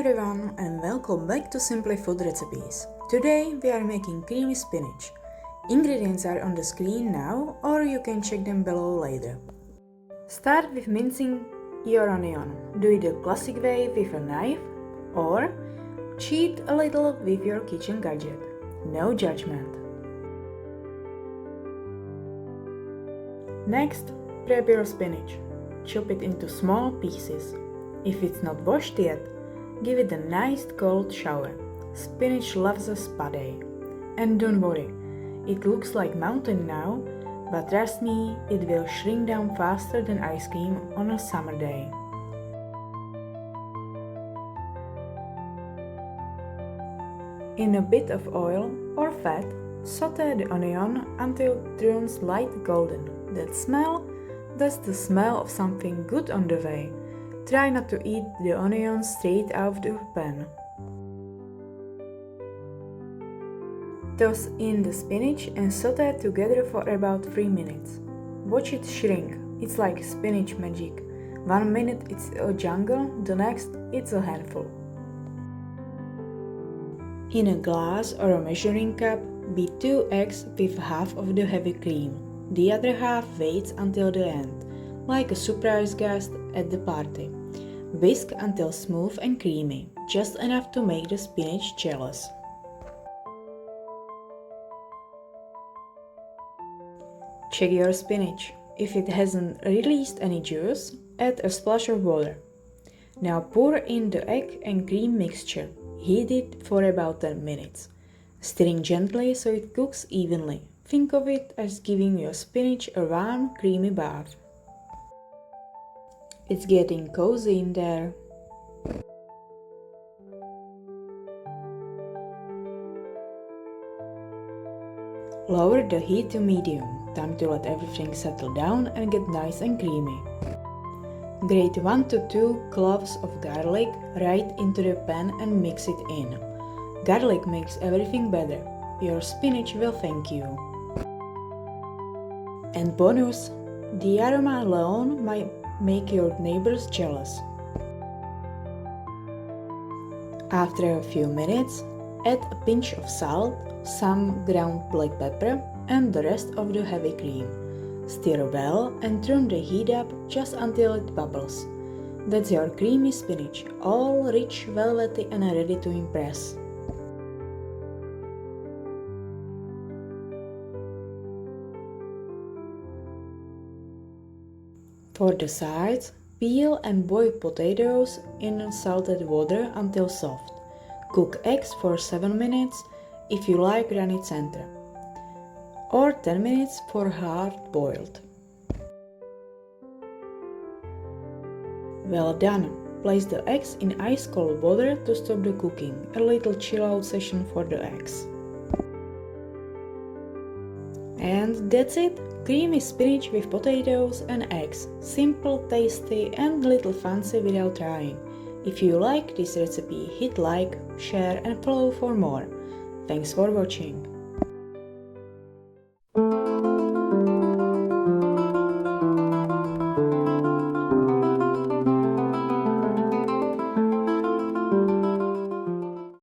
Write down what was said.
everyone and welcome back to Simply Food Recipes. Today we are making creamy spinach. Ingredients are on the screen now or you can check them below later. Start with mincing your onion. Do it the classic way with a knife or cheat a little with your kitchen gadget. No judgment. Next, prep your spinach. Chop it into small pieces. If it's not washed yet, give it a nice cold shower. Spinach loves a spa day. And don't worry, it looks like mountain now, but trust me, it will shrink down faster than ice cream on a summer day. In a bit of oil or fat, saute the onion until it turns light golden. That smell? That's the smell of something good on the way. Try not to eat the onions straight out of the pan. Toss in the spinach and saute together for about 3 minutes. Watch it shrink. It's like spinach magic. 1 minute it's a jungle, the next it's a handful. In a glass or a measuring cup, beat 2 eggs with half of the heavy cream. The other half waits until the end, like a surprise guest at the party. Whisk until smooth and creamy, just enough to make the spinach jealous. Check your spinach. If it hasn't released any juice, add a splash of water. Now pour in the egg and cream mixture. Heat it for about 10 minutes, stirring gently so it cooks evenly. Think of it as giving your spinach a warm, creamy bath. It's getting cozy in there. Lower the heat to medium. Time to let everything settle down and get nice and creamy. Grate 1 to 2 cloves of garlic right into the pan and mix it in. Garlic makes everything better. Your spinach will thank you. And bonus, the aroma alone might make your neighbors jealous. After a few minutes, add a pinch of salt, some ground black pepper, and the rest of the heavy cream. Stir well and turn the heat up just until it bubbles. That's your creamy spinach, all rich, velvety and ready to impress. For the sides, peel and boil potatoes in salted water until soft. Cook eggs for 7 minutes if you like granite center, or 10 minutes for hard boiled. Well done! Place the eggs in ice cold water to stop the cooking, a little chill out session for the eggs. And that's it! Creamy spinach with potatoes and eggs. Simple, tasty and little fancy without trying. If you like this recipe, hit like, share and follow for more. Thanks for watching.